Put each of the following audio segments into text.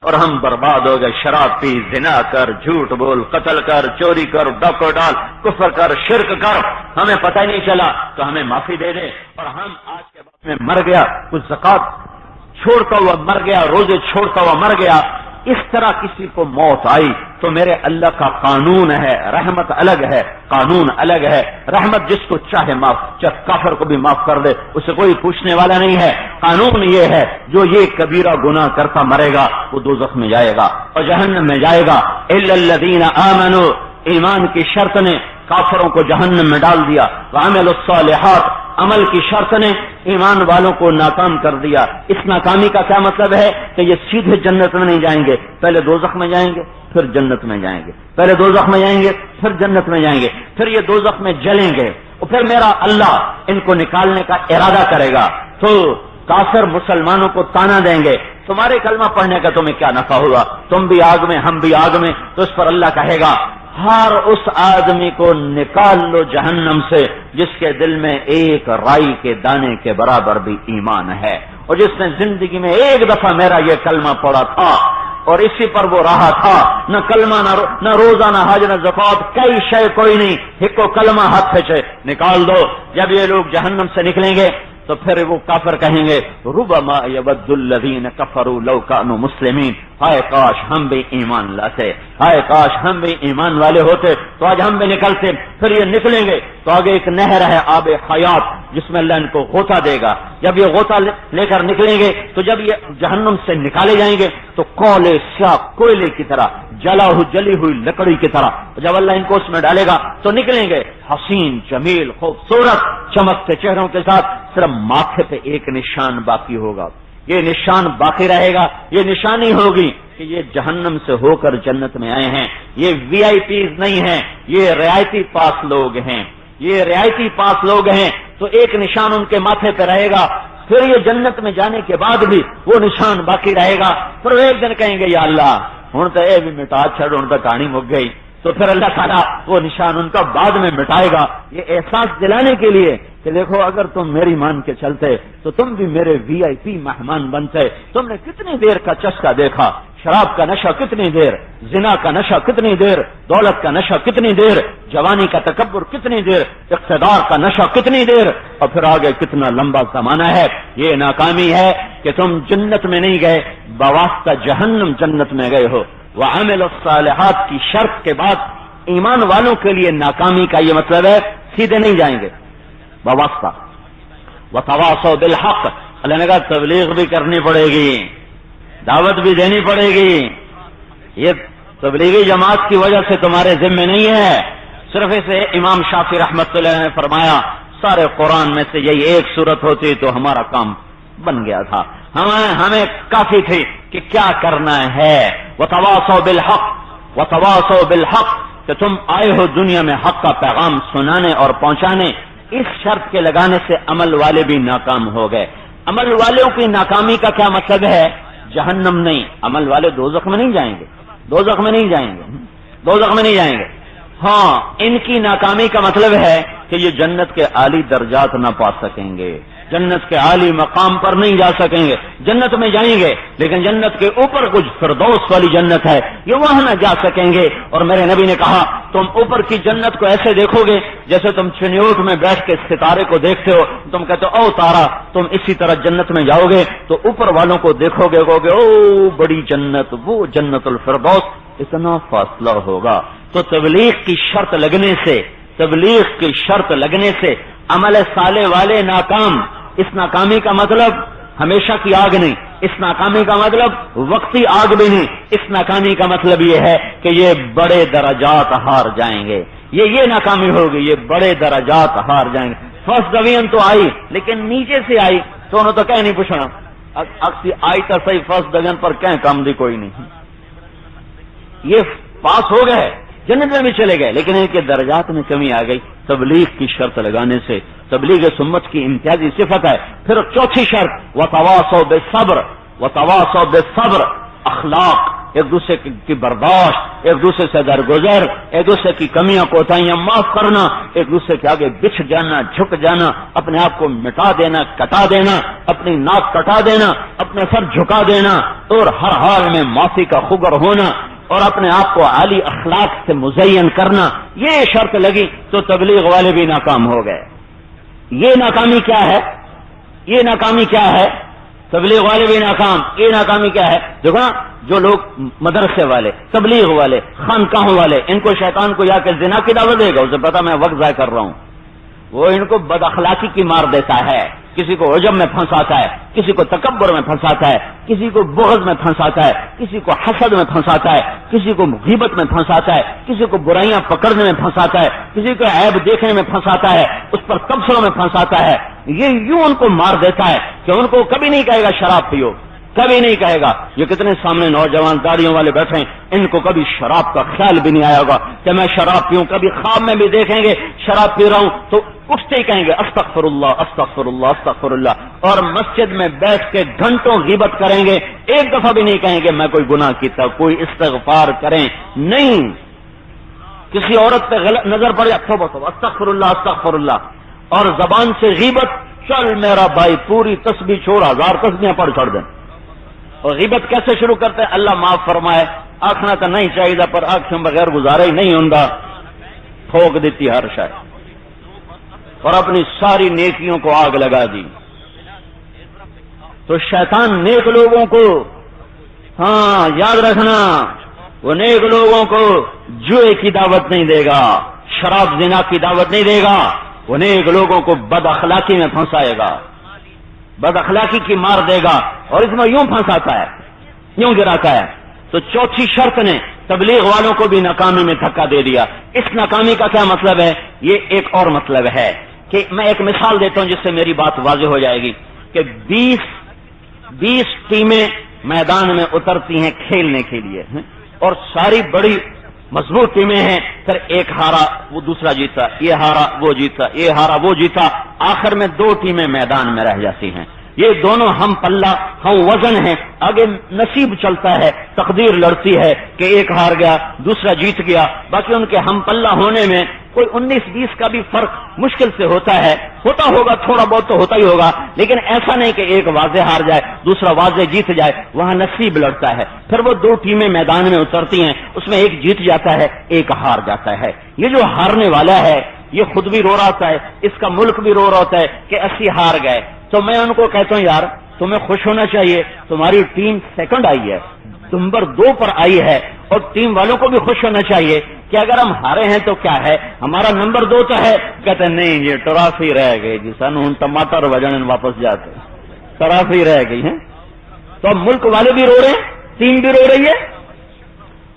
اور ہم برباد ہو گئے. شراب پی، زنا کر، جھوٹ بول، قتل کر، چوری کر، ڈاکو ڈال، کفر کر، شرک کر، ہمیں پتہ ہی نہیں چلا تو ہمیں معافی دے دے. اور ہم آج کے بعد میں مر گیا، کچھ زکات چھوڑتا ہوا مر گیا، روزے چھوڑتا ہوا مر گیا، اس طرح کسی کو موت آئی تو میرے اللہ کا قانون ہے، رحمت الگ ہے، قانون الگ ہے. رحمت جس کو چاہے معاف، چاہے کافر کو بھی معاف کر دے، اسے کوئی پوچھنے والا نہیں ہے. قانون یہ ہے جو یہ کبیرہ گناہ کرتا مرے گا وہ دوزخ میں جائے گا اور جہنم میں جائے گا. الا الذین آمنوا، ایمان کی شرط نے کافروں کو جہنم میں ڈال دیا. وعملوا الصالحات، عمل کی شرط نے ایمان والوں کو ناکام کر دیا. اس ناکامی کا کیا مطلب ہے کہ یہ سیدھے جنت میں نہیں جائیں گے، پہلے دوزخ میں جائیں گے پھر جنت میں جائیں گے، پہلے دوزخ میں جائیں گے پھر جنت میں جائیں گے، پھر یہ دوزخ میں جلیں گے اور پھر میرا اللہ ان کو نکالنے کا ارادہ کرے گا. تو کافر مسلمانوں کو تانا دیں گے، تمہارے کلمہ پڑھنے کا تمہیں کیا نفع ہوا، تم بھی آگ میں ہم بھی آگ میں. تو اس پر اللہ کہے گا ہر اس آدمی کو نکال لو جہنم سے جس کے دل میں ایک رائی کے دانے کے برابر بھی ایمان ہے، اور جس نے زندگی میں ایک دفعہ میرا یہ کلمہ پڑھا تھا اور اسی پر وہ رہا تھا. نہ کلمہ نہ روزہ نہ حج نہ زکات، کئی شے کوئی نہیں، ایک کو کلمہ ہاتھ سے نکال دو. جب یہ لوگ جہنم سے نکلیں گے تو پھر وہ کافر کہیں گے ربما یود الذین کفروا لو کانوا مسلمین، ہائے کاش ہم بھی ایمان لاتے، ہائے کاش ہم بھی ایمان والے ہوتے تو آج ہم بھی نکلتے. پھر یہ نکلیں گے تو آگے ایک نہر ہے آب حیات جس میں اللہ ان کو غوطہ دے گا. جب یہ غوطہ لے کر نکلیں گے تو جب یہ جہنم سے نکالے جائیں گے تو کولے سیاہ کوئلے کی طرح، جلی ہوئی لکڑی کی طرح جب اللہ ان کو اس میں ڈالے گا تو نکلیں گے حسین جمیل خوبصورت چمکتے چہروں کے ساتھ. صرف ماتھے پہ ایک نشان باقی ہوگا، یہ نشان باقی رہے گا، یہ نشانی ہوگی کہ یہ جہنم سے ہو کر جنت میں آئے ہیں. یہ وی آئی پیز نہیں ہیں، یہ رعایتی پاس لوگ ہیں، یہ رعایتی پاس لوگ ہیں. تو ایک نشان ان کے ماتھے پہ رہے گا، پھر یہ جنت میں جانے کے بعد بھی وہ نشان باقی رہے گا. پھر وہ ایک دن کہیں گے یا اللہ ہوں تو یہ بھی مٹا چھڑ، ہوں تو کہانی مک گئی. تو پھر اللہ تعالیٰ وہ نشان ان کا بعد میں مٹائے گا، یہ احساس دلانے کے لیے کہ دیکھو اگر تم میری مان کے چلتے تو تم بھی میرے وی آئی پی مہمان بنتے. تم نے کتنی دیر کا چسکا دیکھا، شراب کا نشہ کتنی دیر، زنا کا نشہ کتنی دیر، دولت کا نشہ کتنی دیر، جوانی کا تکبر کتنی دیر، اقتدار کا نشہ کتنی دیر، اور پھر آگے کتنا لمبا زمانہ ہے. یہ ناکامی ہے کہ تم جنت میں نہیں گئے، بواسطہ جہنم جنت میں گئے ہو. وعمل الصالحات کی شرط کے بعد ایمان والوں کے لیے ناکامی کا یہ مطلب ہے سیدھے نہیں جائیں گے، بواسطہ. وتواصوا بالحق، اللہ نے کہا تبلیغ بھی کرنی پڑے گی، دعوت بھی دینی پڑے گی. یہ تبلیغی جماعت کی وجہ سے تمہارے ذمہ نہیں ہے، صرف اسے امام شافعی رحمۃ اللہ نے فرمایا سارے قرآن میں سے یہی ایک صورت ہوتی تو ہمارا کام بن گیا تھا، ہمیں کافی تھی کہ کیا کرنا ہے. وتواصوا بالحق، وتواصوا بالحق کہ تم آئے ہو دنیا میں حق کا پیغام سنانے اور پہنچانے. اس شرط کے لگانے سے عمل والے بھی ناکام ہو گئے. عمل والوں کی ناکامی کا کیا مطلب ہے؟ جہنم نہیں، عمل والے دوزخ میں نہیں جائیں گے، دوزخ میں نہیں جائیں گے، دوزخ میں نہیں جائیں گے. ہاں ان کی ناکامی کا مطلب ہے کہ یہ جنت کے اعلی درجات نہ پا سکیں گے، جنت کے عالی مقام پر نہیں جا سکیں گے. جنت میں جائیں گے لیکن جنت کے اوپر کچھ فردوس والی جنت ہے، یہ وہاں نہ جا سکیں گے. اور میرے نبی نے کہا تم اوپر کی جنت کو ایسے دیکھو گے جیسے تم چنیوٹ میں بیٹھ کے ستارے کو دیکھتے ہو، تم کہتے ہو او تارا، تم اسی طرح جنت میں جاؤ گے تو اوپر والوں کو دیکھو گے، کہو گے او بڑی جنت، وہ جنت الفردوس. اتنا فاصلہ ہوگا. تو تبلیغ کی شرط لگنے سے، تبلیغ کی شرط لگنے سے عمل صالح والے ناکام. اس ناکامی کا مطلب ہمیشہ کی آگ نہیں، اس ناکامی کا مطلب وقتی آگ بھی نہیں، اس ناکامی کا مطلب یہ ہے کہ یہ بڑے درجات ہار جائیں گے. یہ ناکامی ہوگی، یہ بڑے درجات ہار جائیں گے. فرسٹ ڈویژن تو آئی لیکن نیچے سے آئی تو انہوں تو کہیں نہیں پوچھنا آئی تو صحیح، فرسٹ ڈویژن پر کہیں کام دی کوئی نہیں. یہ پاس ہو گئے، جنت میں بھی چلے گئے لیکن ان کے درجات میں کمی آ گئی تبلیغ کی شرط لگانے سے. تبلیغ سنت کی امتیازی صفت ہے. پھر چوتھی شرط وتواصوا بالصبر، وتواصوا بالصبر، اخلاق ایک دوسرے کی برداشت، ایک دوسرے سے درگزر، ایک دوسرے کی کمیاں کوتاہیاں معاف کرنا، ایک دوسرے کے آگے بچھ جانا، جھک جانا، اپنے آپ کو مٹا دینا، کٹا دینا، اپنی ناک کٹا دینا، اپنا سر جھکا دینا، اور ہر حال میں معافی کا خگر ہونا، اور اپنے آپ کو عالی اخلاق سے مزین کرنا، یہ شرط لگی تو تبلیغ والے بھی ناکام ہو گئے۔ یہ ناکامی کیا ہے؟ یہ ناکامی کیا ہے؟ تبلیغ والے بھی ناکام۔ یہ ناکامی کیا ہے؟ دیکھو نا، جو لوگ مدرسے والے، تبلیغ والے، خانقاہوں والے، ان کو شیطان کو یا کہ زنا کی دعوت دے گا، اسے پتا میں وقت ضائع کر رہا ہوں، وہ ان کو بد اخلاقی کی مار دیتا ہے، کسی کو عجب میں پھنساتا ہے، کسی کو تکبر میں پھنساتا ہے، کسی کو بغض میں پھنساتا ہے، کسی کو حسد میں پھنساتا ہے، کسی کو غیبت میں پھنساتا ہے، کسی کو برائیاں پکڑنے میں پھنساتا ہے، کسی کو عیب دیکھنے میں پھنساتا ہے، اس پر تبصروں میں پھنساتا ہے۔ یہ یوں ان کو مار دیتا ہے کہ ان کو کبھی نہیں کہے گا شراب پیو، کبھی نہیں کہے گا۔ یہ کتنے سامنے نوجوان داڑیوں والے بیٹھے ہیں، ان کو کبھی شراب کا خیال بھی نہیں آیا ہوگا کہ میں شراب پیوں، کبھی خواب میں بھی دیکھیں گے شراب پی رہا ہوں تو اٹھتے ہی کہیں گے استغفر اللہ استغفر اللہ استغفر اللہ، اور مسجد میں بیٹھ کے گھنٹوں غیبت کریں گے، ایک دفعہ بھی نہیں کہیں گے میں کوئی گناہ کیتا، کوئی استغفار کریں نہیں۔ کسی عورت پہ غلط نظر پڑ جائے توبہ توبہ استغفر اللہ استغفر اللہ، اور زبان سے غیبت، چل میرا بھائی پوری تسبیح چھوڑ، 1000 تسبیحاں پڑھ چھوڑ دیں۔ اور غیبت کیسے شروع کرتے ہیں؟ اللہ معاف فرمائے، آخنا تو نہیں چاہیے پر آنکھوں بغیر گزارا ہی نہیں ہوں، ٹھوک دیتی ہر شے، اور اپنی ساری نیکیوں کو آگ لگا دی۔ تو شیطان نیک لوگوں کو، ہاں یاد رکھنا، وہ نیک لوگوں کو جوئے کی دعوت نہیں دے گا، شراب زنا کی دعوت نہیں دے گا، وہ نیک لوگوں کو بد اخلاقی میں پھنسائے گا، بد اخلاقی کی مار دے گا، اور اس میں یوں پھنساتا ہے، یوں گراتا ہے۔ تو چوتھی شرط نے تبلیغ والوں کو بھی ناکامی میں دھکا دے دیا۔ اس ناکامی کا کیا مطلب ہے؟ یہ ایک اور مطلب ہے کہ میں ایک مثال دیتا ہوں جس سے میری بات واضح ہو جائے گی کہ 20 ٹیمیں میدان میں اترتی ہیں کھیلنے کے لیے، اور ساری بڑی مضبوط ٹیمیں ہیں، پھر ایک ہارا وہ دوسرا جیتا، یہ ہارا وہ جیتا، یہ ہارا وہ جیتا، آخر میں 2 ٹیمیں میدان میں رہ جاتی ہیں۔ یہ دونوں ہم پلہ ہم وزن ہیں، آگے نصیب چلتا ہے، تقدیر لڑتی ہے کہ ایک ہار گیا دوسرا جیت گیا، باقی ان کے ہم پلہ ہونے میں کوئی 19-20 کا بھی فرق مشکل سے ہوتا ہے، ہوتا ہوگا تھوڑا بہت تو ہوتا ہی ہوگا، لیکن ایسا نہیں کہ ایک واضح ہار جائے دوسرا واضح جیت جائے، وہاں نصیب لڑتا ہے۔ پھر وہ 2 ٹیمیں میدان میں اترتی ہیں، اس میں ایک جیت جاتا ہے ایک ہار جاتا ہے۔ یہ جو ہارنے والا ہے یہ خود بھی رو رہا ہوتا ہے، اس کا ملک بھی رو رہا ہوتا ہے کہ 80 ہار گئے۔ تو میں ان کو کہتا ہوں یار تمہیں خوش ہونا چاہیے، تمہاری ٹیم سیکنڈ آئی ہے، نمبر 2 پر آئی ہے، اور ٹیم والوں کو بھی خوش ہونا چاہیے کہ اگر ہم ہارے ہیں تو کیا ہے، ہمارا نمبر 2 تو ہے۔ کہتے ہیں نہیں یہ ٹرافی رہ گئی جی، سن ہوں ٹماٹر وجن واپس جاتے، ٹرافی رہ گئی ہے۔ تو اب ملک والے بھی رو رہے ہیں، ٹیم بھی رو رہی ہے۔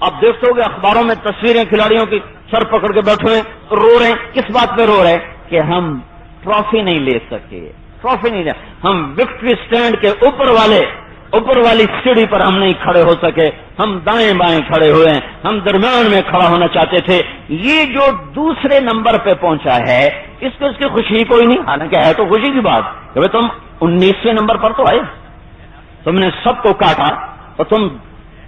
اب دیکھتے ہو گے اخباروں میں تصویریں کھلاڑیوں کی سر پکڑ کے بیٹھے ہیں، رو رہے ہیں، کس بات پہ رو رہے ہیں کہ ہم ٹرافی نہیں لے سکے، ٹرافی نہیں لے، ہم وکٹری سٹینڈ کے اوپر والی سیڑھی پر ہم نہیں کھڑے ہو سکے، ہم دائیں بائیں کھڑے ہوئے ہیں، ہم درمیان میں کھڑا ہونا چاہتے تھے۔ یہ جو دوسرے نمبر پہ پہنچا ہے اس کو اس کی خوشی کوئی نہیں، حالانکہ ہے تو خوشی کی بات کہ تم 19ویں نمبر پر تو آئے، تم نے سب کو کاٹا، اور تم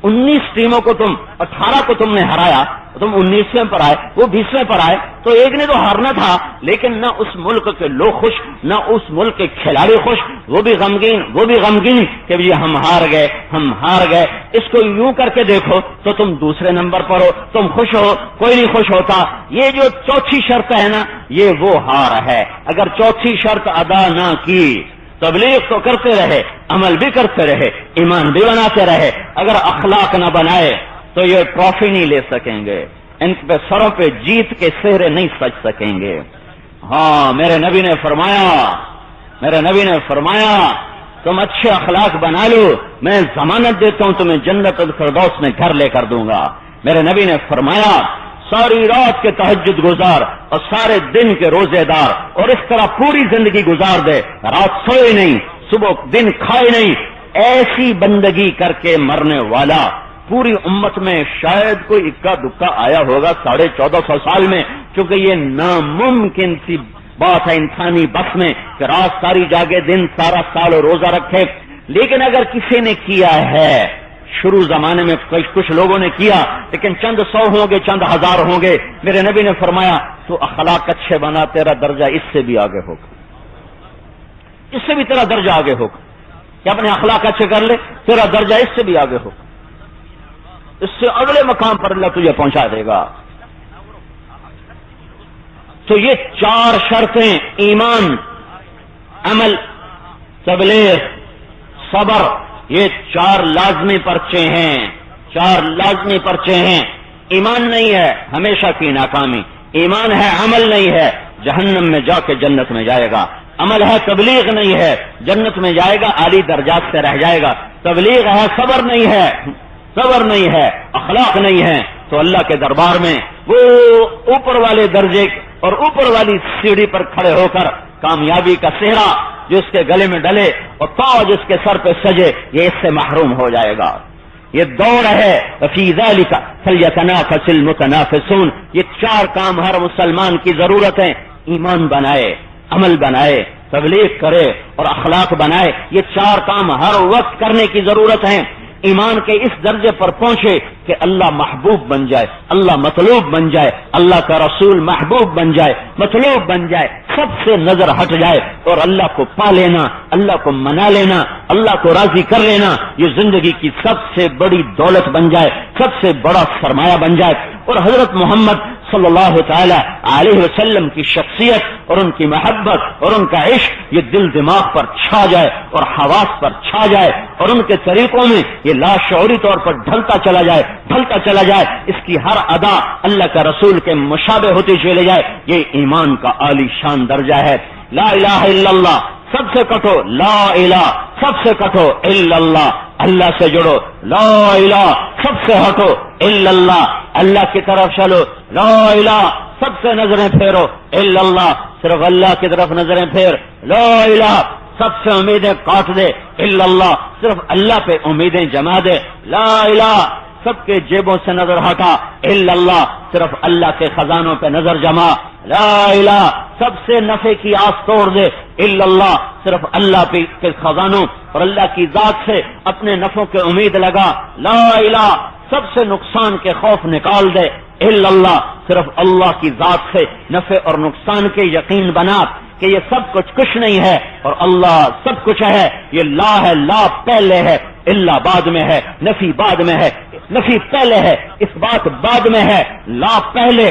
19 ٹیموں کو تم 18 کو تم نے ہرایا، تم 19ویں پر آئے، وہ 20ویں پر آئے، تو ایک نے تو ہارنا تھا، لیکن نہ اس ملک کے لوگ خوش، نہ اس ملک کے کھلاڑی خوش، وہ بھی غمگین کہ یہ ہم ہار گئے۔ اس کو یوں کر کے دیکھو تو تم دوسرے نمبر پر ہو، تم خوش ہو، کوئی نہیں خوش ہوتا۔ یہ جو چوتھی شرط ہے نا یہ وہ ہار ہے۔ اگر چوتھی شرط ادا نہ کی، تبلیغ تو کرتے رہے، عمل بھی کرتے رہے، ایمان بھی بناتے رہے، اگر اخلاق نہ بنائے تو یہ ٹرافی نہیں لے سکیں گے، ان پہ سروں پہ جیت کے سہرے نہیں سج سکیں گے۔ ہاں میرے نبی نے فرمایا تم اچھے اخلاق بنا لو، میں ضمانت دیتا ہوں تمہیں جنت الفردوس میں گھر لے کر دوں گا۔ میرے نبی نے فرمایا ساری رات کے تہجد گزار اور سارے دن کے روزے دار، اور اس طرح پوری زندگی گزار دے، رات سوئے نہیں، صبح دن کھائے نہیں، ایسی بندگی کر کے مرنے والا پوری امت میں شاید کوئی اکا دکا آیا ہوگا 1450 سال میں، کیونکہ یہ ناممکن سی بات ہے انسانی بس میں کہ رات ساری جاگے دن سارا سال روزہ رکھے۔ لیکن اگر کسی نے کیا ہے شروع زمانے میں کچھ لوگوں نے کیا، لیکن چند سو ہوں گے، چند ہزار ہوں گے. میرے نبی نے فرمایا تو اخلاق اچھے بنا، تیرا درجہ اس سے بھی آگے ہوگا، اس سے بھی تیرا درجہ آگے ہوگا. کہ اپنے اخلاق اچھے کر لے، تیرا درجہ اس سے بھی آگے ہوگا، اس سے اگلے مقام پر اللہ تجھے پہنچا دے گا. تو یہ 4 شرطیں، ایمان، عمل، تبلیغ، صبر، یہ 4 لازمی پرچے ہیں، 4 لازمی پرچے ہیں. ایمان نہیں ہے ہمیشہ کی ناکامی، ایمان ہے عمل نہیں ہے جہنم میں جا کے جنت میں جائے گا. عمل ہے تبلیغ نہیں ہے جنت میں جائے گا، اعلی درجات سے رہ جائے گا. تبلیغ ہے صبر نہیں ہے، صبر نہیں ہے، اخلاق نہیں ہے، تو اللہ کے دربار میں وہ اوپر والے درجے اور اوپر والی سیڑھی پر کھڑے ہو کر کامیابی کا صحرا جو اس کے گلے میں ڈلے اور تاج اس کے سر پہ سجے، یہ اس سے محروم ہو جائے گا. یہ دوڑ ہے. فی ذلک فلیتنافس المتنافسون. یہ 4 کام ہر مسلمان کی ضرورت ہے. ایمان بنائے، عمل بنائے، تبلیغ کرے اور اخلاق بنائے. یہ 4 کام ہر وقت کرنے کی ضرورت ہے. ایمان کے اس درجے پر پہنچے کہ اللہ محبوب بن جائے، اللہ مطلوب بن جائے، اللہ کا رسول محبوب بن جائے، مطلوب بن جائے، سب سے نظر ہٹ جائے اور اللہ کو پا لینا، اللہ کو منا لینا، اللہ کو راضی کر لینا، یہ زندگی کی سب سے بڑی دولت بن جائے، سب سے بڑا سرمایہ بن جائے. اور حضرت محمد صلی اللہ تعالی علیہ وسلم کی شخصیت اور ان کی محبت اور ان کا عشق یہ دل دماغ پر چھا جائے اور حواس پر چھا جائے اور ان کے طریقوں میں یہ لاشعوری طور پر ڈھلتا چلا جائے، ڈھلتا چلا جائے. اس کی ہر ادا اللہ کا رسول کے مشابہ ہوتی چلے جائے. یہ ایمان کا عالی شان درجہ ہے. لا الہ الا اللہ سب سے کٹو، لا الہ سب سے کٹو الا اللہ، اللہ سے جڑو. لا الہ سب سے ہٹو الا اللہ، اللہ کی طرف چلو. لا الہ سب سے نظریں پھیرو الا اللہ، صرف اللہ کی طرف نظریں پھیر. لا الہ سب سے امیدیں کاٹ دے الا اللہ، صرف اللہ پہ امیدیں جما دے. لا الہ سب کے جیبوں سے نظر ہٹا الا اللہ، صرف اللہ کے خزانوں پہ نظر جما. لا الہ سب سے نفع کی آس توڑ دے الا اللہ، صرف اللہ کے خزانوں اور اللہ کی ذات سے اپنے نفعوں کے امید لگا. لا الہ سب سے نقصان کے خوف نکال دے الا اللہ، صرف اللہ کی ذات سے نفع اور نقصان کے یقین بنا کہ یہ سب کچھ نہیں ہے اور اللہ سب کچھ ہے. یہ لا ہے، لا پہلے ہے، الا بعد میں ہے، نفی بعد میں ہے، نفی پہلے ہے، اس بات بعد میں ہے. لا پہلے،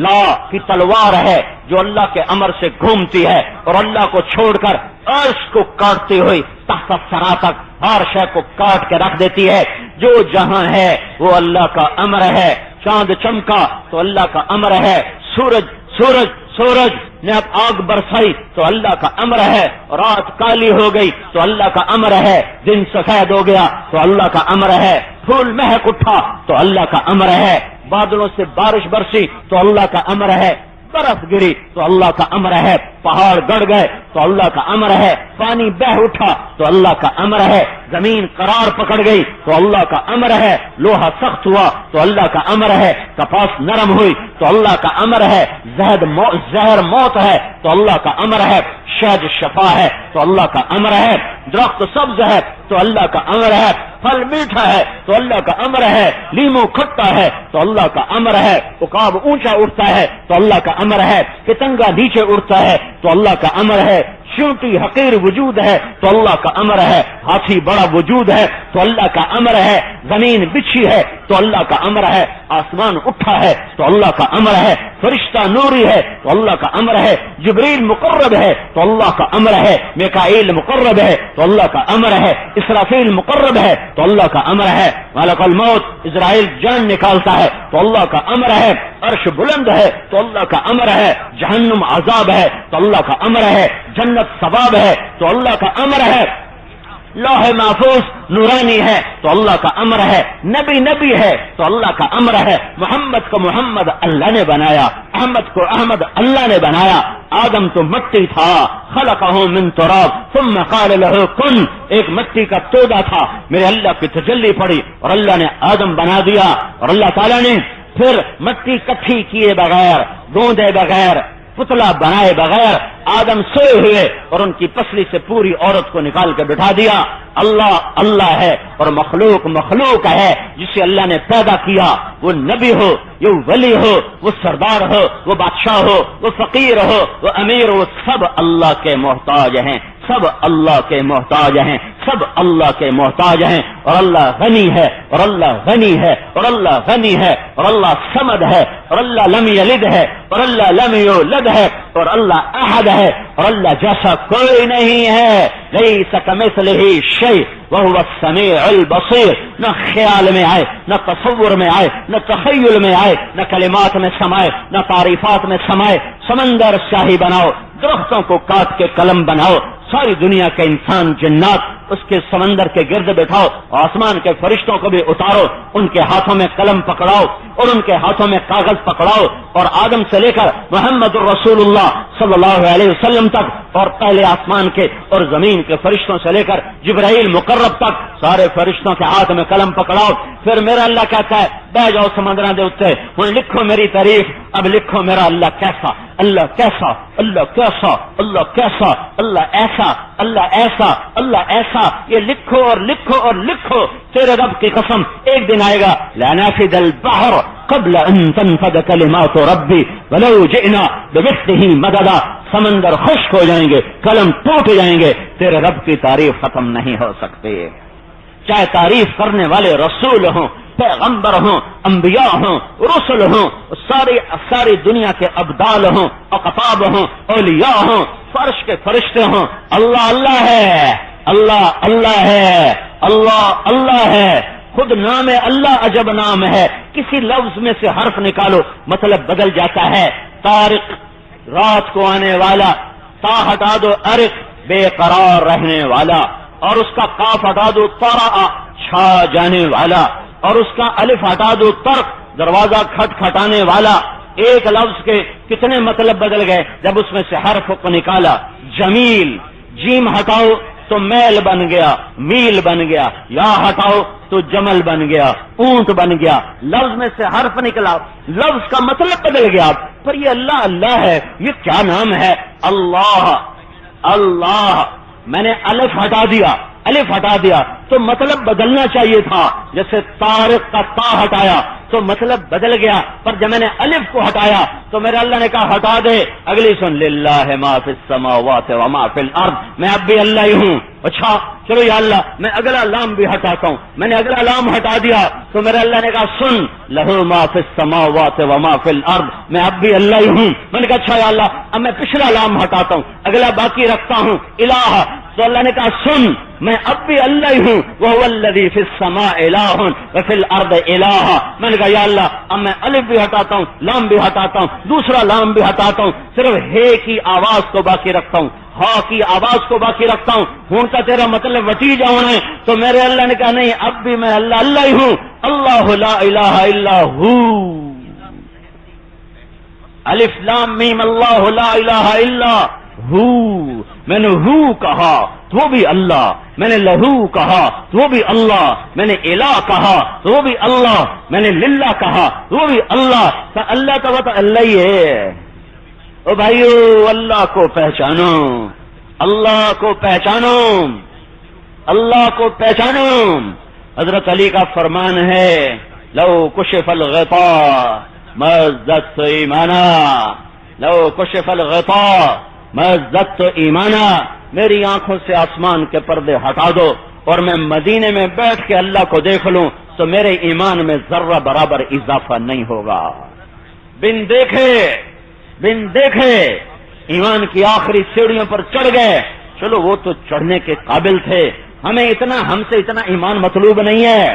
لا کی تلوار ہے جو اللہ کے امر سے گھومتی ہے اور اللہ کو چھوڑ کر عرش کو کاٹتی ہوئی تحت الثری تک ہر شے کو کاٹ کے رکھ دیتی ہے. جو جہاں ہے وہ اللہ کا امر ہے. چاند چمکا تو اللہ کا امر ہے. سورج نے اب آگ برسائی تو اللہ کا امر ہے. رات کالی ہو گئی تو اللہ کا امر ہے. دن سفید ہو گیا تو اللہ کا امر ہے. پھول مہک اٹھا تو اللہ کا امر ہے. بادلوں سے بارش برسی تو اللہ کا امر ہے. برف گری تو اللہ کا امر ہے. پہاڑ گڑ گئے تو اللہ کا امر ہے. پانی بہ اٹھا تو اللہ کا امر ہے. زمین قرار پکڑ گئی تو اللہ کا امر ہے. لوہا سخت ہوا تو اللہ کا امر ہے. کپاس نرم ہوئی تو اللہ کا امر ہے. زہر موت ہے تو اللہ کا امر ہے. شہد شفا ہے تو اللہ کا امر ہے. درخت سبز ہے تو اللہ کا امر ہے. پھل میٹھا ہے تو اللہ کا امر ہے. لیمو کھٹا ہے تو اللہ کا امر ہے. عقاب اونچا اٹھتا ہے تو اللہ کا امر ہے. پتنگا نیچے اڑتا ہے تو اللہ کا امر ہے. چونٹی حقیر وجود ہے تو اللہ کا امر ہے. ہاتھی بڑا وجود ہے تو اللہ کا امر ہے. زمین بچھی ہے تو اللہ کا امر ہے. آسمان اٹھا ہے تو اللہ کا امر ہے. فرشتہ نوری ہے تو اللہ کا امر ہے. جبریل مقرب ہے تو اللہ کا امر ہے. میکائیل مقرب ہے تو اللہ کا امر ہے. اسرافیل مقرب ہے تو اللہ کا امر ہے. ملک الموت اسرائیل جان نکالتا ہے تو اللہ کا امر ہے. عرش بلند ہے تو اللہ کا امر ہے. جہنم عذاب ہے تو اللہ کا امر ہے. جنت ثواب ہے تو اللہ کا امر ہے. لوح محفوظ نورانی ہے تو اللہ کا امر ہے. نبی ہے تو اللہ کا امر ہے. محمد کو محمد اللہ نے بنایا، احمد کو احمد اللہ نے بنایا. آدم تو مٹی تھا، خلقہ من تراب ثم قال له کن، ایک مٹی کا تودا تھا. میرے اللہ کی تجلی پڑی اور اللہ نے آدم بنا دیا. اور اللہ تعالیٰ نے پھر مٹی کٹھی کیے بغیر، گوندے بغیر، پتلا بنائے بغیر آدم سوئے ہوئے اور ان کی پسلی سے پوری عورت کو نکال کے بٹھا دیا. اللہ اللہ ہے اور مخلوق مخلوق ہے جسے اللہ نے پیدا کیا. وہ نبی ہو، یہ ولی ہو، وہ سردار ہو، وہ بادشاہ ہو، وہ فقیر ہو، وہ امیر ہو، سب اللہ کے محتاج ہیں، سب اللہ کے محتاج ہیں، سب اللہ کے محتاج ہیں. اور اللہ غنی ہے، اور اللہ غنی ہے، اور اللہ غنی ہے، اور اللہ صمد ہے، اور اللہ لم یلد ہے، اور اللہ لم یولد ہے، اور اللہ احد ہے، اور اللہ جیسا کوئی نہیں ہے. لیس کمثلہ شیء وهو السمیع البصیر. نہ خیال میں آئے، نہ تصور میں آئے، نہ تخیل میں آئے، نہ کلمات میں سمائے، نہ تعریفات میں سمائے. سمندر شاہی بناؤ، درختوں کو کاٹ کے قلم بناؤ، ساری دنیا کے انسان جنات اس کے سمندر کے گرد بٹھاؤ، آسمان کے فرشتوں کو بھی اتارو، ان کے ہاتھوں میں قلم پکڑاؤ اور ان کے ہاتھوں میں کاغذ پکڑاؤ، اور آدم سے لے کر محمد الرسول اللہ صلی اللہ علیہ وسلم تک، اور پہلے آسمان کے اور زمین کے فرشتوں سے لے کر جبرائیل مقرب تک سارے فرشتوں کے ہاتھ میں قلم پکڑاؤ. پھر میرا اللہ کہتا ہے بہ جاؤ سمندراں دے اوتے، ہن لکھو میری تعریف. اب لکھو میرا اللہ کیسا، اللہ کیسا، اللہ کیسا، اللہ کیسا، اللہ ایسا، اللہ ایسا، اللہ ایسا. یہ لکھو اور لکھو اور لکھو. تیرے رب کی قسم ایک دن آئے گا لنفد البحر قبل ان تنفد کلمات ربی ولو جئنا بمثلہ مددا. سمندر خشک ہو جائیں گے، قلم ٹوٹ جائیں گے، تیرے رب کی تعریف ختم نہیں ہو سکتی. چاہے تعریف کرنے والے رسول ہوں، پیغمبر ہوں، انبیاء ہوں، رسل ہوں، ساری دنیا کے ابدال ہوں، اقطاب ہوں، اولیاء ہوں، فرش کے فرشتے ہوں، اللہ اللہ ہے، اللہ اللہ ہے، اللہ اللہ ہے. خود نام اللہ عجب نام ہے. کسی لفظ میں سے حرف نکالو مطلب بدل جاتا ہے. طارق رات کو آنے والا، تا ہٹا دو ارق بے قرار رہنے والا، اور اس کا قاف ہٹا دو طرع چھا جانے والا، اور اس کا الف ہٹا دو طرق دروازہ کھٹ کھٹانے والا. ایک لفظ کے کتنے مطلب بدل گئے جب اس میں سے حرف کو نکالا. جمیل، جیم ہٹاؤ تو میل بن گیا، میل بن گیا. یا ہٹاؤ تو جمل بن گیا، اونٹ بن گیا. لفظ میں سے حرف نکلا، لفظ کا مطلب بدل گیا. پر یہ اللہ اللہ ہے، یہ کیا نام ہے؟ اللہ اللہ. میں نے الف ہٹا دیا، الف ہٹا دیا تو مطلب بدلنا چاہیے تھا. جیسے طارق کا تا ہٹایا تو مطلب بدل گیا، پر جب میں نے الف کو ہٹایا تو میرے اللہ نے کہا ہٹا دے. اگلی سن، للہ ما فی السماوات وما فی الارض. میں اب بھی اللہ ہی ہوں. اچھا چلو یا اللہ میں اگلا لام بھی ہٹاتا ہوں. میں نے اگلا لام ہٹا دیا تو میرے اللہ نے کہا سن، لہو ما فی السماوات وما فی الارض. میں اب بھی اللہ ہی ہوں. میں نے کہا اچھا یا اللہ اب میں پچھلا لام ہٹاتا ہوں، اگلا باقی رکھتا ہوں، الہ. تو اللہ نے کہا سن، میں اب بھی اللہ ہی ہوں. وہو الذی فی السماء الہ وفی الارض الہ. میں نے کہا یا اللہ اب میں الف بھی ہٹاتا ہوں، لام بھی ہٹاتا ہوں، دوسرا لام بھی ہٹاتا ہوں، صرف ہے کی آواز کو باقی رکھتا ہوں، ہا کی آواز کو باقی رکھتا ہوں. ہوں کا تیرا مطلب وٹی جاؤں ہے. تو میرے اللہ نے کہا نہیں، اب بھی میں اللہ اللہ ہی ہوں. اللہ لا الہ الا ہو. الف لام میم، اللہ لا الہ الا ہو. میں نے ہو کہا تو وہ بھی اللہ، میں نے لہو کہا تو وہ بھی اللہ، میں نے الہ کہا تو وہ بھی اللہ، میں نے للہ کہا تو وہ بھی اللہ. تو اللہ کا وقت اللہ ہی ہے. او بھائیو اللہ کو پہچانو، اللہ کو پہچانو، اللہ کو پہچانو. حضرت علی کا فرمان ہے لو کشف الغطاء مزدت ایمانا، لو کشف الغطاء مزدت ایمانا. میری آنکھوں سے آسمان کے پردے ہٹا دو اور میں مدینے میں بیٹھ کے اللہ کو دیکھ لوں تو میرے ایمان میں ذرہ برابر اضافہ نہیں ہوگا. بن دیکھے ایمان کی آخری سیڑھیوں پر چڑھ گئے. چلو وہ تو چڑھنے کے قابل تھے، ہم سے اتنا ایمان مطلوب نہیں ہے،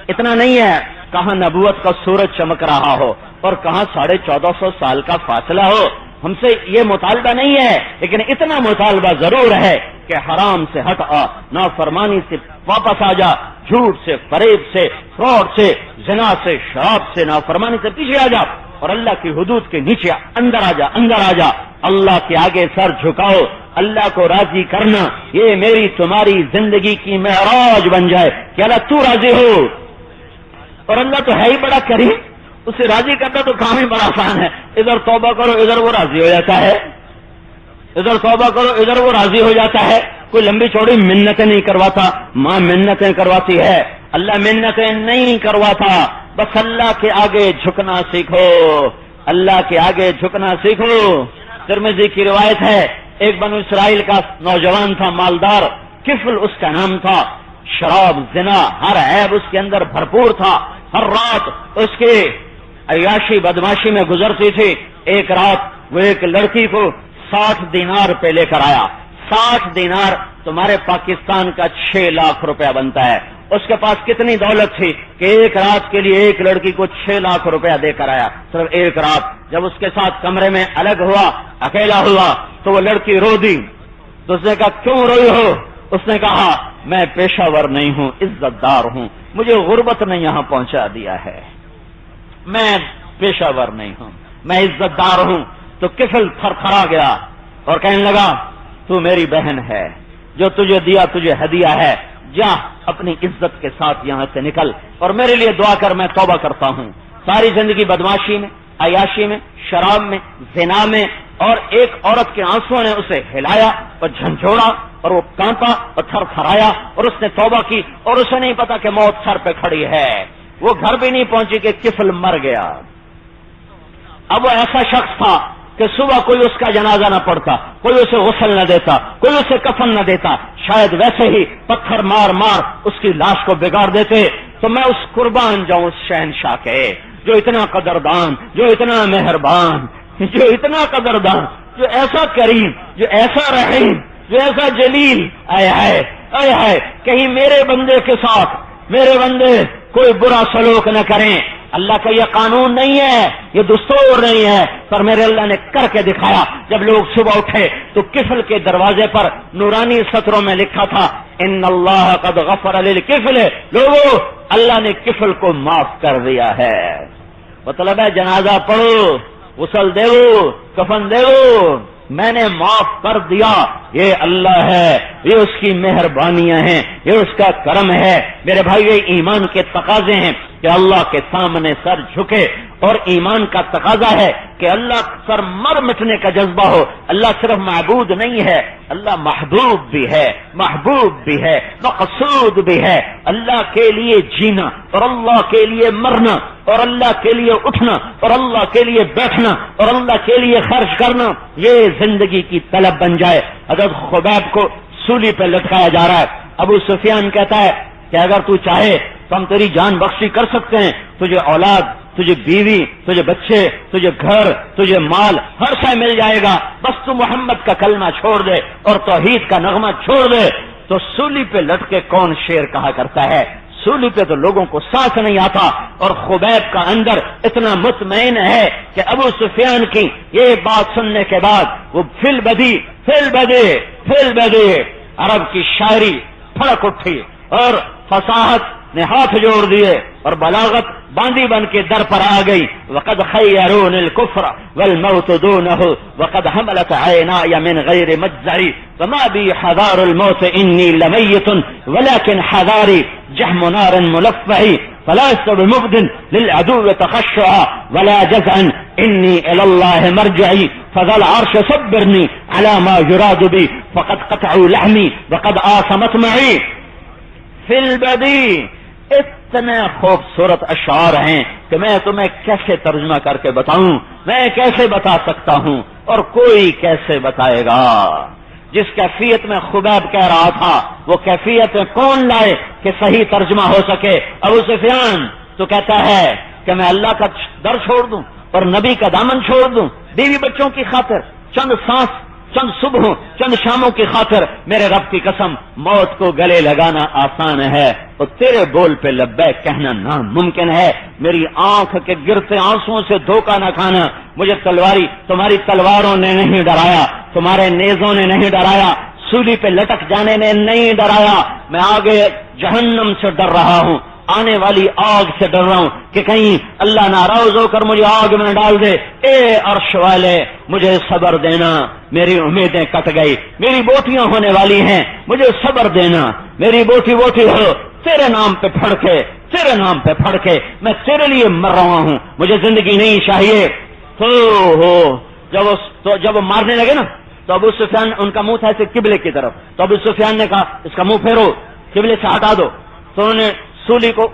اتنا نہیں ہے. کہاں نبوت کا سورج چمک رہا ہو اور کہاں 1450 سال کا فاصلہ ہو، ہم سے یہ مطالبہ نہیں ہے. لیکن اتنا مطالبہ ضرور ہے کہ حرام سے ہٹ آ، نافرمانی سے واپس آ جا، جھوٹ سے، فریب سے، فراڈ سے، زنا سے، شراب سے، نافرمانی سے پیچھے آ جا اور اللہ کی حدود کے نیچے اندر آ جا، اندر آ جا. اللہ کے آگے سر جھکاؤ. اللہ کو راضی کرنا یہ میری تمہاری زندگی کی معراج بن جائے کہ اللہ تو راضی ہو. اور اللہ تو ہے ہی بڑا کریم، اسے راضی کرنا تو کام ہی بڑا آسان ہے. ادھر توبہ کرو ادھر وہ راضی ہو جاتا ہے، ادھر توبہ کرو ادھر وہ راضی ہو جاتا ہے. کوئی لمبی چوڑی منتیں نہیں کرواتا، ماں منتیں کرواتی ہے، اللہ منتیں نہیں کرواتا. بس اللہ کے آگے جھکنا سیکھو، اللہ کے آگے جھکنا سیکھو. ترمذی کی روایت ہے، ایک بنو اسرائیل کا نوجوان تھا، مالدار، کفل اس کا نام تھا. شراب، زنا، ہر عیب اس کے اندر بھرپور تھا. ہر رات اس کی عیاشی بدماشی میں گزرتی تھی. ایک رات وہ ایک لڑکی کو 60 دینار پہ لے کر آیا. 60 دینار تمہارے پاکستان کا 6 لاکھ روپیہ بنتا ہے. اس کے پاس کتنی دولت تھی کہ ایک رات کے لیے ایک لڑکی کو 6 لاکھ روپیہ دے کر آیا، صرف ایک رات. جب اس کے ساتھ کمرے میں الگ ہوا، اکیلا ہوا، تو وہ لڑکی رو دی. تو اس نے کہا کیوں روئی ہو؟ اس نے کہا میں پیشہ ور نہیں ہوں، عزت دار ہوں، مجھے غربت نے یہاں پہنچا دیا ہے، میں پیشہ ور نہیں ہوں، میں عزت دار ہوں. تو کفل تھر تھرا گیا اور کہنے لگا تو میری بہن ہے، جو تجھے دیا تجھے ہدیہ ہے، جا اپنی عزت کے ساتھ یہاں سے نکل اور میرے لیے دعا کر، میں توبہ کرتا ہوں. ساری زندگی بدماشی میں، عیاشی میں، شراب میں، زنا میں، اور ایک عورت کے آنسوں نے اسے ہلایا اور جھنجھوڑا اور وہ کانپا اور تھر تھرایا اور اس نے توبہ کی اور اسے نہیں پتا کہ موت سر پہ کھڑی ہے. وہ گھر بھی نہیں پہنچی کہ کفل مر گیا. اب وہ ایسا شخص تھا کہ صبح کوئی اس کا جنازہ نہ پڑتا، کوئی اسے غسل نہ دیتا، کوئی اسے کفن نہ دیتا، شاید ویسے ہی پتھر مار مار اس کی لاش کو بگاڑ دیتے. تو میں اس قربان جاؤں اس شہنشاہ کے جو اتنا قدردان، جو اتنا مہربان، جو اتنا قدردان، جو ایسا کریم، جو ایسا رحیم، جو ایسا جلیل. آئے ہائے آئے ہائے، کہیں میرے بندے کے ساتھ میرے بندے کوئی برا سلوک نہ کریں. اللہ کا یہ قانون نہیں ہے، یہ دستور نہیں ہے، پر میرے اللہ نے کر کے دکھایا. جب لوگ صبح اٹھے تو کفل کے دروازے پر نورانی سطروں میں لکھا تھا ان اللہ قد غفر للکفل. لوگوں، اللہ نے کفل کو معاف کر دیا ہے. مطلب ہے جنازہ پڑھو، غسل دو، کفن دو، میں نے معاف کر دیا. یہ اللہ ہے، یہ اس کی مہربانیاں ہیں، یہ اس کا کرم ہے. میرے بھائی، یہ ایمان کے تقاضے ہیں کہ اللہ کے سامنے سر جھکے، اور ایمان کا تقاضا ہے کہ اللہ سر مر مٹنے کا جذبہ ہو. اللہ صرف معبود نہیں ہے، اللہ محبوب بھی ہے، محبوب بھی ہے، مقصود بھی ہے. اللہ کے لیے جینا اور اللہ کے لیے مرنا اور اللہ کے لیے اٹھنا اور اللہ کے لیے بیٹھنا اور اللہ کے لیے خرچ کرنا، یہ زندگی کی طلب بن جائے. حضرت خبیب کو سولی پہ لٹکایا جا رہا ہے. ابو سفیان کہتا ہے کہ اگر تو چاہے تو ہم تیری جان بخشی کر سکتے ہیں، تجھے اولاد، تجھے بیوی، تجھے بچے، تجھے گھر، تجھے مال، ہر شے مل جائے گا، بس تو محمد کا کلمہ چھوڑ دے اور توحید کا نغمہ چھوڑ دے. تو سولی پہ لٹکے کون شیر کہا کرتا ہے؟ سولی پہ تو لوگوں کو سانس نہیں آتا. اور خبیب کا اندر اتنا مطمئن ہے کہ ابو سفیان کی یہ بات سننے کے بعد وہ فل بدے عرب کی شاعری پھڑک اٹھی اور فصاحت نے ہاتھ جوڑ دیے اور بلاغت باندھی بن کے در پر آ گئی. وقد خیرون الكفر والموت دونه وقد حملت عیناي من غیر مجزعی فما بی حذار الموت انی لمیت ولكن حذاری جحم نار ملفعی فلا يستر مبد للعدو تخشعا ولا جزعا انی الى الله مرجعی فذا العرش صبرنی على ما يراد بی فقد قطعوا لحمی وقد آثمت معی. فی البدی اتنے خوبصورت اشعار ہیں کہ میں تمہیں کیسے ترجمہ کر کے بتاؤں، میں کیسے بتا سکتا ہوں اور کوئی کیسے بتائے گا. جس کیفیت میں خبیب کہہ رہا تھا وہ کیفیت میں کون لائے کہ صحیح ترجمہ ہو سکے. ابو سفیان تو کہتا ہے کہ میں اللہ کا در چھوڑ دوں اور نبی کا دامن چھوڑ دوں بیوی بچوں کی خاطر، چند سانس، چند صبحوں، چند شاموں کی خاطر. میرے رب کی قسم، موت کو گلے لگانا آسان ہے اور تیرے بول پہ لبیک کہنا ناممکن ہے. میری آنکھ کے گرتے آنسوؤں سے دھوکہ نہ کھانا. مجھے تمہاری تلواروں نے نہیں ڈرایا، تمہارے نیزوں نے نہیں ڈرایا، سولی پہ لٹک جانے نے نہیں ڈرایا. میں آگے جہنم سے ڈر رہا ہوں، آنے والی آگ سے ڈر رہا ہوں کہ کہیں اللہ ناراض ہو کر مجھے آگ میں ڈال دے. اے عرش والے، مجھے صبر دینا، میری امیدیں کٹ گئی، میری بوٹیاں ہونے والی ہیں، مجھے صبر دینا. میری بوٹی ہو، تیرے نام پہ پھڑ کے، تیرے نام پہ پھڑ کے میں تیرے لیے مر رہا ہوں. مجھے زندگی نہیں چاہیے، جب وہ مارنے لگے نا تو ابو سفیان ان کا منہ تھا ایسے قبلے کی طرف، تو ابو سفیان نے کہا اس کا منہ پھیرو، قبلے سے ہٹا دو، تو انہوں نے سولی کو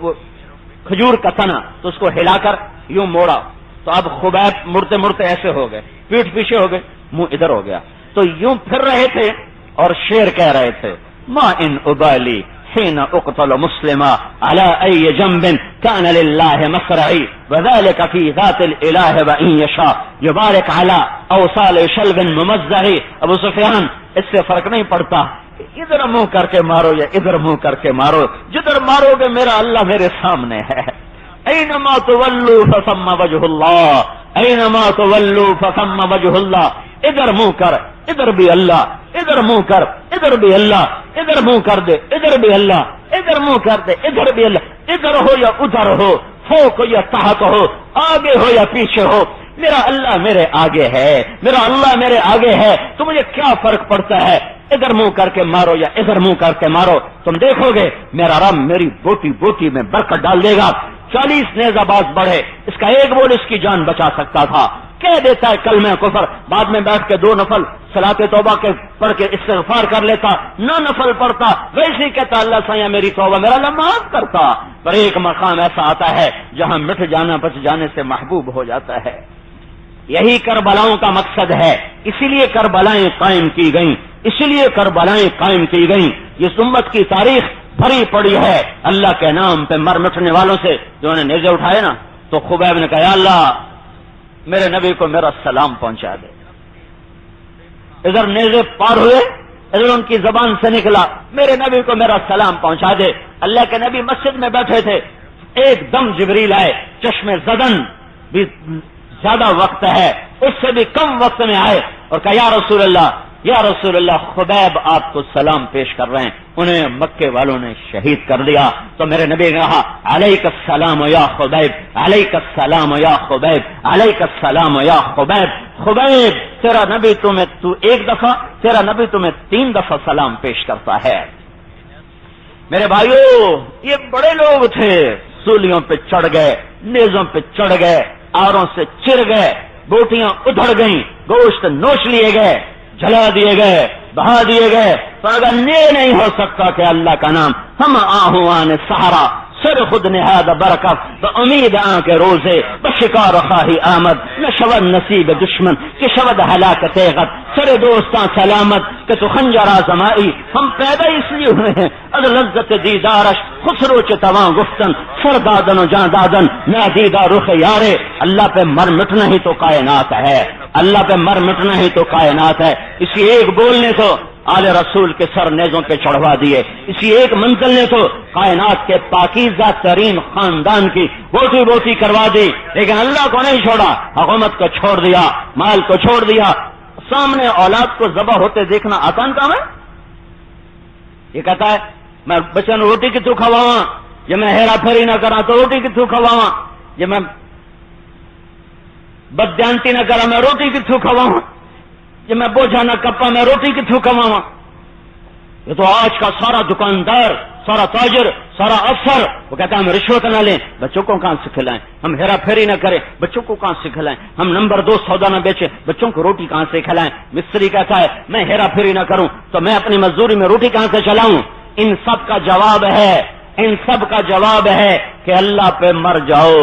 کھجور کا تنا تو اس کو ہلا کر یوں موڑا، تو اب خبیب مڑتے مڑتے ایسے ہو گئے، پیٹھ پیچھے ہو گئے، منہ ادھر ہو گیا، تو یوں پھر رہے تھے اور شعر کہہ رہے تھے ما ان ابالی حين اقتل مسلما على اي جنب كان لله مصرعي وذلك في ذات الاله وان يشاء يبارك على اوصال شلب ممزع. ابو سفیان اس سے فرق نہیں پڑتا ادھر منہ کر کے مارو یا ادھر منہ کر کے مارو، جدھر مارو گے میرا اللہ میرے سامنے ہے. اینما تولوا فثم وجه الله، اینما تولوا فثم وجه الله. ادھر منہ کر ادھر بھی اللہ، ادھر منہ کر ادھر بھی اللہ، ادھر منہ کر دے ادھر بھی اللہ، ادھر منہ کر دے ادھر بھی اللہ. ادھر ہو یا ادھر ہو، فوق ہو یا تحت ہو، آگے ہو یا پیچھے ہو، میرا اللہ میرے آگے ہے، میرا اللہ میرے آگے ہے، تو مجھے کیا فرق پڑتا ہے ادھر منہ کر کے مارو یا ادھر منہ کر کے مارو. تم دیکھو گے میرا رب میری بوٹی بوٹی میں برکت ڈال دے گا. 40 نیزہ باز بڑھے، اس کا ایک بول اس کی جان بچا سکتا تھا. کہہ دیتا ہے کلمہ کفر، بعد میں بیٹھ کے 2 نفل صلاۃ توبہ کے پڑھ کے استغفار کر لیتا، 9 نفل پڑھتا، ویسے ہی کہتا اللہ سایہ میری توبہ، میرا اللہ معاف کرتا. پر ایک مقام ایسا آتا ہے جہاں مٹ جانا بچ جانے سے محبوب ہو جاتا ہے. یہی کربلاؤں کا مقصد ہے، اسی لیے کربلائیں قائم کی گئیں، اسی لیے کربلائیں قائم کی گئیں. یہ امت کی تاریخ بھری پڑی ہے اللہ کے نام پہ مر مٹنے والوں سے. جو نے نیزے اٹھائے نا تو خبیب نے کہا اللہ میرے نبی کو میرا سلام پہنچا دے. ادھر نیزے پار ہوئے، ادھر ان کی زبان سے نکلا میرے نبی کو میرا سلام پہنچا دے. اللہ کے نبی مسجد میں بیٹھے تھے، ایک دم جبریل آئے، چشم زدن بھی زیادہ وقت ہے اس سے بھی کم وقت میں آئے اور کہا یا رسول اللہ خبیب آپ کو سلام پیش کر رہے ہیں، انہیں مکے والوں نے شہید کر دیا. تو میرے نبی نے کہا علیک السلام یا خبیب، علیک السلام یا خبیب، علیک السلام یا خبیب. خبیب تیرا نبی تو ایک دفعہ، تیرا نبی تمہیں 3 دفعہ سلام پیش کرتا ہے. میرے بھائیو یہ بڑے لوگ تھے، سولیوں پہ چڑھ گئے، نیزوں پہ چڑھ گئے، آروں سے چر گئے، بوٹیاں ادھڑ گئیں، گوشت نوچ لیے گئے، جلا دیے گئے، بہا دیے گئے. تو اگر یہ نہیں ہو سکتا کہ اللہ کا نام ہم آہوان سہارا سر خود نہاد برکت تو امید آن کے روزے بشکار خواہی آمد نہ شود نصیب دشمن کہ شود ہلاکت غد سر دوستاں سلامت کہ تو خنجر آزمائی. ہم پیدا اس لیے ہوئے ہیں از لذت دیدارش خسرو چ تواں گفتن سر دادن و جان دادن نہ دیدہ رخ یارے. اللہ پہ مر مٹنا ہی تو کائنات ہے، اللہ پہ مر مٹنا ہی تو کائنات ہے. اسی ایک بولنے کو آل رسول کے سر نیزوں پہ چڑھوا دیے، اسی ایک منزل نے تو کائنات کے پاکیزہ ترین خاندان کی بوٹی بوٹی کروا دی. لیکن اللہ کو نہیں چھوڑا، حکومت کو چھوڑ دیا، مال کو چھوڑ دیا. سامنے اولاد کو ذبح ہوتے دیکھنا آسان کام ہے؟ یہ کہتا ہے میں بچوں نے روٹی کتوں کھواواں، جب میں ہیرا پھیری نہ کرا تو روٹی کتوں کھواواں، جب میں بددیانتی نہ کرا میں روٹی کتوں کھواواں، جب میں بوجھا نہ کپا میں روٹی کتوں کماواں. یہ تو آج کا سارا دکاندار، سارا تاجر، سارا افسر وہ کہتا ہے ہم رشوت نہ لیں، بچوں کو کہاں سے کھلائیں، ہم ہیرا پھیری نہ کریں، بچوں کو کہاں سے کھلائیں، ہم نمبر 2 سودا نہ بیچیں، بچوں کو روٹی کہاں سے کھلائیں. مستری کہتا ہے میں ہیرا پھیری نہ کروں تو میں اپنی مزدوری میں روٹی کہاں سے چلاؤں. ان سب کا جواب ہے، ان سب کا جواب ہے کہ اللہ پہ مر جاؤ،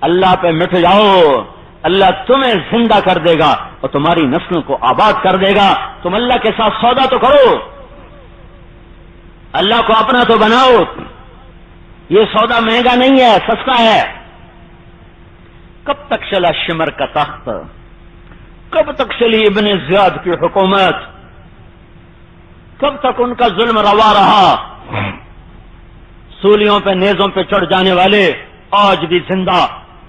اللہ پہ مٹ جاؤ. اللہ تمہیں زندہ کر دے گا اور تمہاری نسلوں کو آباد کر دے گا. تم اللہ کے ساتھ سودا تو کرو، اللہ کو اپنا تو بناؤ. یہ سودا مہنگا نہیں ہے، سستا ہے. کب تک چلا شمر کا تخت، کب تک چلی ابن زیاد کی حکومت، کب تک ان کا ظلم روا رہا. سولیوں پہ نیزوں پہ چڑھ جانے والے آج بھی زندہ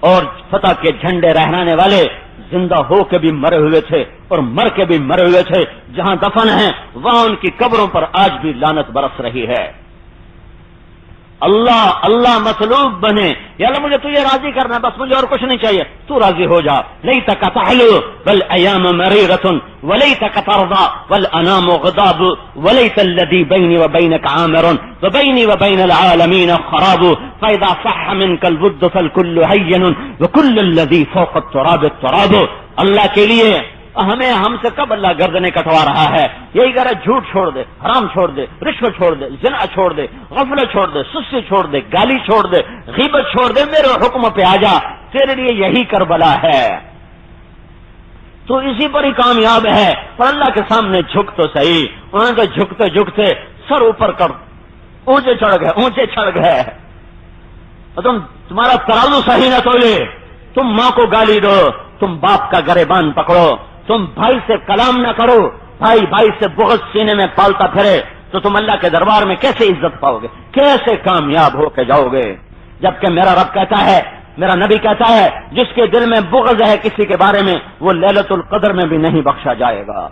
اور فتح کے جھنڈے لہرانے والے زندہ ہو کے بھی مرے ہوئے تھے اور مر کے بھی مرے ہوئے تھے. جہاں دفن ہیں وہاں ان کی قبروں پر آج بھی لعنت برس رہی ہے. اللہ اللہ مطلوب بنے، یا اللہ مجھے تجھے راضی کرنا ہے، بس مجھے اور کچھ نہیں چاہیے، تو راضی ہو جا. لیتک تعلو والایام مریرۃ ولیتک ترضى والانام غضاب ولیت الذی بینی وبینک عامر وبینی وبین العالمین خراب فاذا صح منک الود فالکل ہین وکل الذی فوق التراب التراب. اللہ کے لیے ہمیں ہم سے کب اللہ گردنیں کٹوا رہا ہے؟ یہی کہہ رہا ہے جھوٹ چھوڑ دے، حرام چھوڑ دے، رشوت چھوڑ دے، زنا چھوڑ دے، غفلت چھوڑ دے، سستی چھوڑ دے، گالی چھوڑ دے، غیبت چھوڑ دے، میرے حکم پہ آ جا، تیرے لیے یہی کربلا ہے. تو اسی پر ہی کامیاب ہے. پر اللہ کے سامنے جھک تو صحیح. انہوں نے تو جھکتے جھکتے سر اوپر کر اونچے چڑھ گئے. تمہارا ترازو صحیح نہ تولے، تم ماں کو گالی دو، تم باپ کا گریبان پکڑو، تم بھائی سے کلام نہ کرو، بھائی سے بغض سینے میں پالتا پھرے، تو تم اللہ کے دربار میں کیسے عزت پاؤ گے، کیسے کامیاب ہو کے جاؤ گے؟ جبکہ میرا رب کہتا ہے، میرا نبی کہتا ہے، جس کے دل میں بغض ہے کسی کے بارے میں وہ لیلۃ القدر میں بھی نہیں بخشا جائے گا.